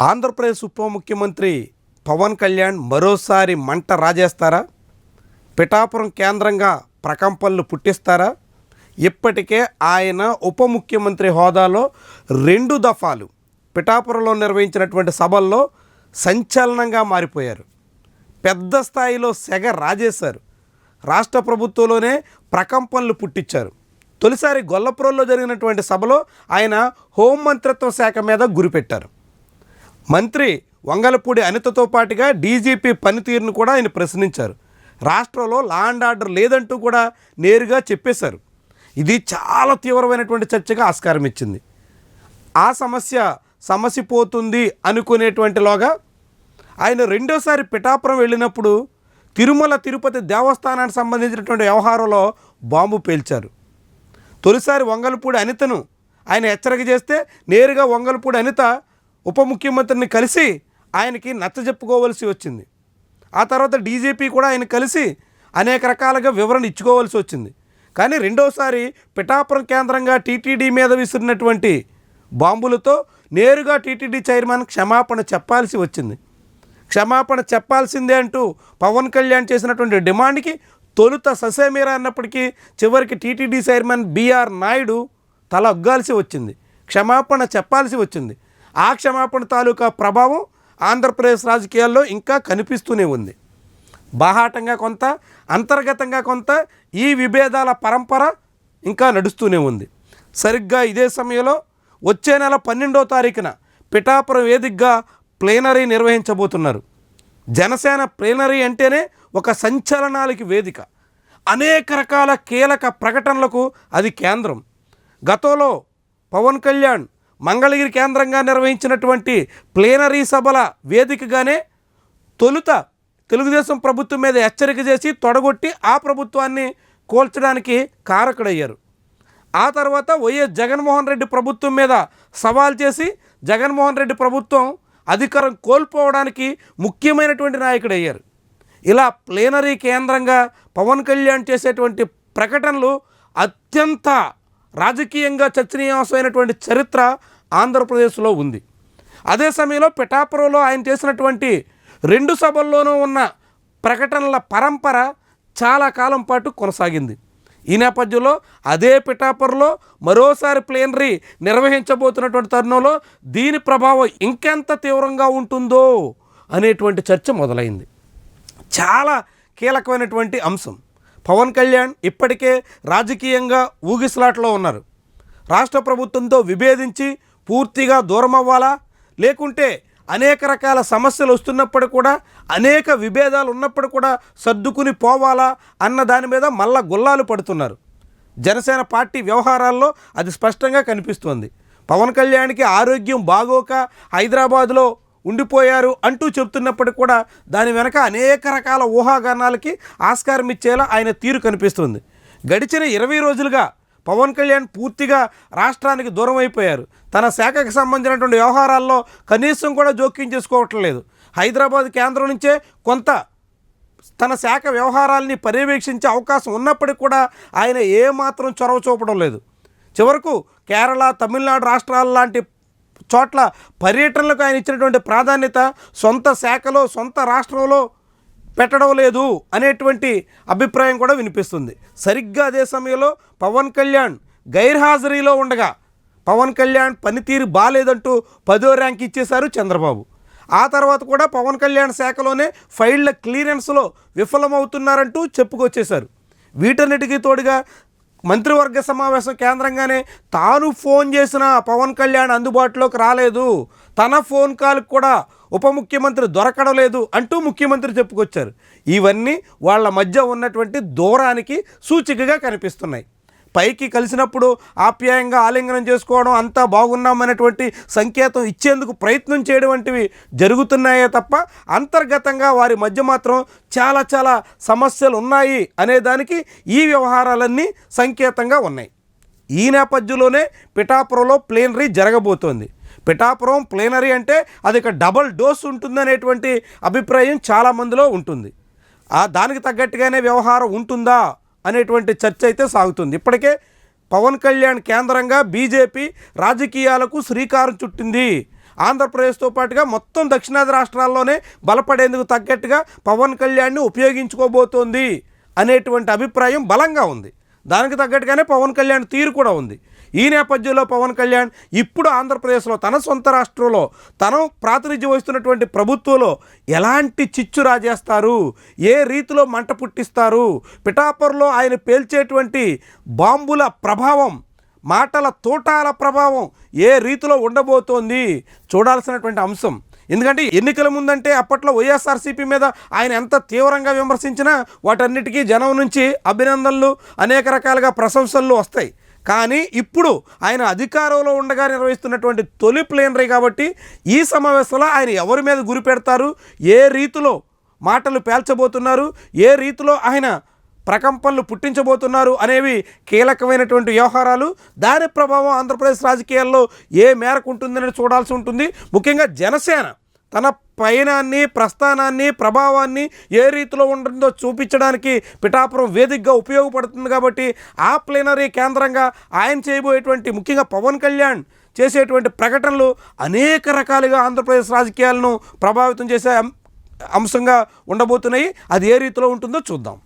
ఆంధ్రప్రదేశ్ ఉప ముఖ్యమంత్రి పవన్ కళ్యాణ్ మరోసారి మంట రాజేస్తారా? పిఠాపురం కేంద్రంగా ప్రకంపనలు పుట్టిస్తారా? ఇప్పటికే ఆయన ఉప ముఖ్యమంత్రి హోదాలో 2 దఫాలు పిఠాపురంలో నిర్వహించినటువంటి సభల్లో సంచలనంగా మారిపోయారు. పెద్ద స్థాయిలో సెగ రాజేశారు. రాష్ట్ర ప్రభుత్వంలోనే ప్రకంపనలు పుట్టించారు. తొలిసారి గొల్లపురంలో జరిగినటువంటి సభలో ఆయన హోంమంత్రిత్వ శాఖ మీద గురిపెట్టారు. మంత్రి వంగలపూడి అనితతో పాటుగా డీజీపీ పనితీరును కూడా ఆయన ప్రశ్నించారు. రాష్ట్రంలో లా అండ్ ఆర్డర్ లేదంటూ కూడా నేరుగా చెప్పేశారు. ఇది చాలా తీవ్రమైనటువంటి చర్చగా ఆస్కారం ఇచ్చింది. ఆ సమస్య పోతుంది అనుకునేటువంటిలోగా ఆయన రెండోసారి పిఠాపురం వెళ్ళినప్పుడు తిరుమల తిరుపతి దేవస్థానానికి సంబంధించినటువంటి వ్యవహారంలో బాంబు పేల్చారు. తొలిసారి వంగలపూడి అనితను ఆయన హెచ్చరిక చేస్తే నేరుగా వంగలపూడి అనిత ఉప ముఖ్యమంత్రిని కలిసి ఆయనకి నచ్చజెప్పుకోవలసి వచ్చింది. ఆ తర్వాత డీజీపీ కూడా ఆయన కలిసి అనేక రకాలుగా వివరణ ఇచ్చుకోవాల్సి వచ్చింది. కానీ రెండోసారి పిఠాపురం కేంద్రంగా టీటీడీ మీద విసిరినటువంటి బాంబులతో నేరుగా టీటీడీ చైర్మన్ క్షమాపణ చెప్పాల్సి వచ్చింది. క్షమాపణ చెప్పాల్సిందే అంటూ పవన్ కళ్యాణ్ చేసినటువంటి డిమాండ్కి తొలుత ససేమీరా అన్నప్పటికీ చివరికి టీటీడీ చైర్మన్ బిఆర్ నాయుడు తల ఒగ్గాల్సి వచ్చింది. క్షమాపణ చెప్పాల్సి వచ్చింది. ఆ క్షమాపణ తాలూకా ప్రభావం ఆంధ్రప్రదేశ్ రాజకీయాల్లో ఇంకా కనిపిస్తూనే ఉంది. బాహాటంగా కొంత, అంతర్గతంగా కొంత ఈ విభేదాల పరంపర ఇంకా నడుస్తూనే ఉంది. సరిగ్గా ఇదే సమయంలో వచ్చే నెల 12వ తారీఖున పిఠాపురం వేదికగా ప్లేనరీ నిర్వహించబోతున్నారు. జనసేన ప్లేనరీ అంటేనే ఒక సంచలనాలకి వేదిక. అనేక రకాల కీలక ప్రకటనలకు అది కేంద్రం. గతంలో పవన్ కళ్యాణ్ మంగళగిరి కేంద్రంగా నిర్వహించినటువంటి ప్లేనరీ సభల వేదికగానే తొలుత తెలుగుదేశం ప్రభుత్వం మీద హెచ్చరిక చేసి తొడగొట్టి ఆ ప్రభుత్వాన్ని కోల్చడానికి కారకుడయ్యారు. ఆ తర్వాత వైఎస్ జగన్మోహన్ రెడ్డి ప్రభుత్వం మీద సవాల్ చేసి జగన్మోహన్ రెడ్డి ప్రభుత్వం అధికారం కోల్పోవడానికి ముఖ్యమైనటువంటి నాయకుడయ్యారు. ఇలా ప్లేనరీ కేంద్రంగా పవన్ కళ్యాణ్ చేసేటువంటి ప్రకటనలు అత్యంత రాజకీయంగా చర్చనీయాంశమైనటువంటి చరిత్ర ఆంధ్రప్రదేశ్లో ఉంది. అదే సమయంలో పిఠాపురంలో ఆయన చేసినటువంటి 2 సభల్లోనూ ఉన్న ప్రకటనల పరంపర చాలా కాలం పాటు కొనసాగింది. ఈ నేపథ్యంలో అదే పిఠాపురంలో మరోసారి ప్లేనరీ నిర్వహించబోతున్నటువంటి తరుణంలో దీని ప్రభావం ఇంకెంత తీవ్రంగా ఉంటుందో అనేటువంటి చర్చ మొదలైంది. చాలా కీలకమైనటువంటి అంశం. పవన్ కళ్యాణ్ ఇప్పటికే రాజకీయంగా ఊగిసలాటలో ఉన్నారు. రాష్ట్ర ప్రభుత్వంతో విభేదించి పూర్తిగా దూరం అవ్వాలా, లేకుంటే అనేక రకాల సమస్యలు వస్తున్నప్పుడు కూడా, అనేక విభేదాలు ఉన్నప్పుడు కూడా సర్దుకుని పోవాలా అన్న దాని మీద మళ్ళా గుల్లాలు పడుతున్నారు. జనసేన పార్టీ వ్యవహారాల్లో అది స్పష్టంగా కనిపిస్తోంది. పవన్ కళ్యాణ్కి ఆరోగ్యం బాగోక హైదరాబాద్లో ఉండిపోయారు అంటూ చెప్తున్నప్పటికి కూడా దాని వెనక అనేక రకాల ఊహాగానాలకి ఆస్కారం ఇచ్చేలా ఆయన తీరు కనిపిస్తుంది. గడిచిన 20 రోజులుగా పవన్ కళ్యాణ్ పూర్తిగా రాష్ట్రానికి దూరం అయిపోయారు. తన శాఖకు సంబంధించినటువంటి వ్యవహారాల్లో కనీసం కూడా జోక్యం చేసుకోవట్లేదు. హైదరాబాద్ కేంద్రం నుంచే కొంత తన శాఖ వ్యవహారాలని పర్యవేక్షించే అవకాశం ఉన్నప్పటికీ కూడా ఆయన ఏమాత్రం చొరవ చూపడం లేదు. చివరకు కేరళ, తమిళనాడు రాష్ట్రాల లాంటి చోట్ల పర్యటనలకు ఆయన ఇచ్చినటువంటి ప్రాధాన్యత సొంత శాఖలో, సొంత రాష్ట్రంలో పెట్టడం లేదు అనేటువంటి అభిప్రాయం కూడా వినిపిస్తుంది. సరిగ్గా అదే సమయంలో పవన్ కళ్యాణ్ గైర్హాజరీలో ఉండగా పవన్ కళ్యాణ్ పనితీరు బాలేదంటూ 10వ ర్యాంక్ ఇచ్చేశారు చంద్రబాబు. ఆ తర్వాత కూడా పవన్ కళ్యాణ్ శాఖలోనే ఫైళ్ల క్లియరెన్స్లో విఫలమవుతున్నారంటూ చెప్పుకొచ్చేశారు. వీటన్నిటికీ తోడుగా మంత్రివర్గ సమావేశం కేంద్రంగానే తాను ఫోన్ చేసిన పవన్ కళ్యాణ్ అందుబాటులోకి రాలేదు, తన ఫోన్ కాల్కి కూడా ఉప ముఖ్యమంత్రి దొరకడం లేదు అంటూ ముఖ్యమంత్రి చెప్పుకొచ్చారు. ఇవన్నీ వాళ్ళ మధ్య ఉన్నటువంటి దూరానికి సూచికగా కనిపిస్తున్నాయి. పైకి కలిసినప్పుడు ఆప్యాయంగా ఆలింగనం చేసుకోవడం, అంతా బాగున్నామనేటువంటి సంకేతం ఇచ్చేందుకు ప్రయత్నం చేయడం వంటివి జరుగుతున్నాయే తప్ప అంతర్గతంగా వారి మధ్య మాత్రం చాలా చాలా సమస్యలు ఉన్నాయి అనేదానికి ఈ వ్యవహారాలన్నీ సంకేతంగా ఉన్నాయి. ఈ నేపథ్యంలోనే పిఠాపురంలో ప్లేనరీ జరగబోతోంది. పిఠాపురం ప్లేనరీ అంటే అది ఇక డబల్ డోస్ ఉంటుందనేటువంటి అభిప్రాయం చాలామందిలో ఉంటుంది. దానికి తగ్గట్టుగానే వ్యవహారం ఉంటుందా అనేటువంటి చర్చ అయితే సాగుతుంది. ఇప్పటికే పవన్ కళ్యాణ్ కేంద్రంగా బీజేపీ రాజకీయాలకు శ్రీకారం చుట్టింది. ఆంధ్రప్రదేశ్తో పాటుగా మొత్తం దక్షిణాది రాష్ట్రాల్లోనే బలపడేందుకు తగ్గట్టుగా పవన్ కళ్యాణ్ని ఉపయోగించుకోబోతోంది అనేటువంటి అభిప్రాయం బలంగా ఉంది. దానికి తగ్గట్టుగానే పవన్ కళ్యాణ్ తీరు కూడా ఉంది. ఈ నేపథ్యంలో పవన్ కళ్యాణ్ ఇప్పుడు ఆంధ్రప్రదేశ్లో తన సొంత రాష్ట్రంలో తను ప్రాతినిధ్యం వహిస్తున్నటువంటి ప్రభుత్వంలో ఎలాంటి చిచ్చు రాజేస్తారు, ఏ రీతిలో మంట పుట్టిస్తారు, పిఠాపురంలో ఆయన పేల్చేటువంటి బాంబుల ప్రభావం, మాటల తోటాల ప్రభావం ఏ రీతిలో ఉండబోతోంది చూడాల్సినటువంటి అంశం. ఎందుకంటే ఎన్నికల ముందంటే అప్పట్లో వైఎస్ఆర్సీపీ మీద ఆయన ఎంత తీవ్రంగా విమర్శించినా వాటన్నిటికీ జనం నుంచి అభినందనలు, అనేక రకాలుగా ప్రశంసలు వస్తాయి. కానీ ఇప్పుడు ఆయన అధికారంలో ఉండగా నిర్వహిస్తున్నటువంటి తొలి ప్లేనరీ కాబట్టి ఈ సమావేశంలో ఆయన ఎవరి మీద గురి పెడతారు, ఏ రీతిలో మాటలు పేల్చబోతున్నారు, ఏ రీతిలో ఆయన ప్రకంపనలు పుట్టించబోతున్నారు అనేవి కీలకమైనటువంటి వ్యవహారాలు. దాని ప్రభావం ఆంధ్రప్రదేశ్ రాజకీయాల్లో ఏ మేరకు ఉంటుందని చూడాల్సి ఉంటుంది. ముఖ్యంగా జనసేన తన పయనాన్ని, ప్రస్థానాన్ని, ప్రభావాన్ని ఏ రీతిలో ఉంటుందో చూపించడానికి పిఠాపురం వేదికగా ఉపయోగపడుతుంది. కాబట్టి ఆ ప్లేనరీ కేంద్రంగా ఆయన చేయబోయేటువంటి, ముఖ్యంగా పవన్ కళ్యాణ్ చేసేటువంటి ప్రకటనలు అనేక రకాలుగా ఆంధ్రప్రదేశ్ రాజకీయాలను ప్రభావితం చేసే అంశంగా ఉండబోతున్నాయి. అది ఏ రీతిలో ఉంటుందో చూద్దాం.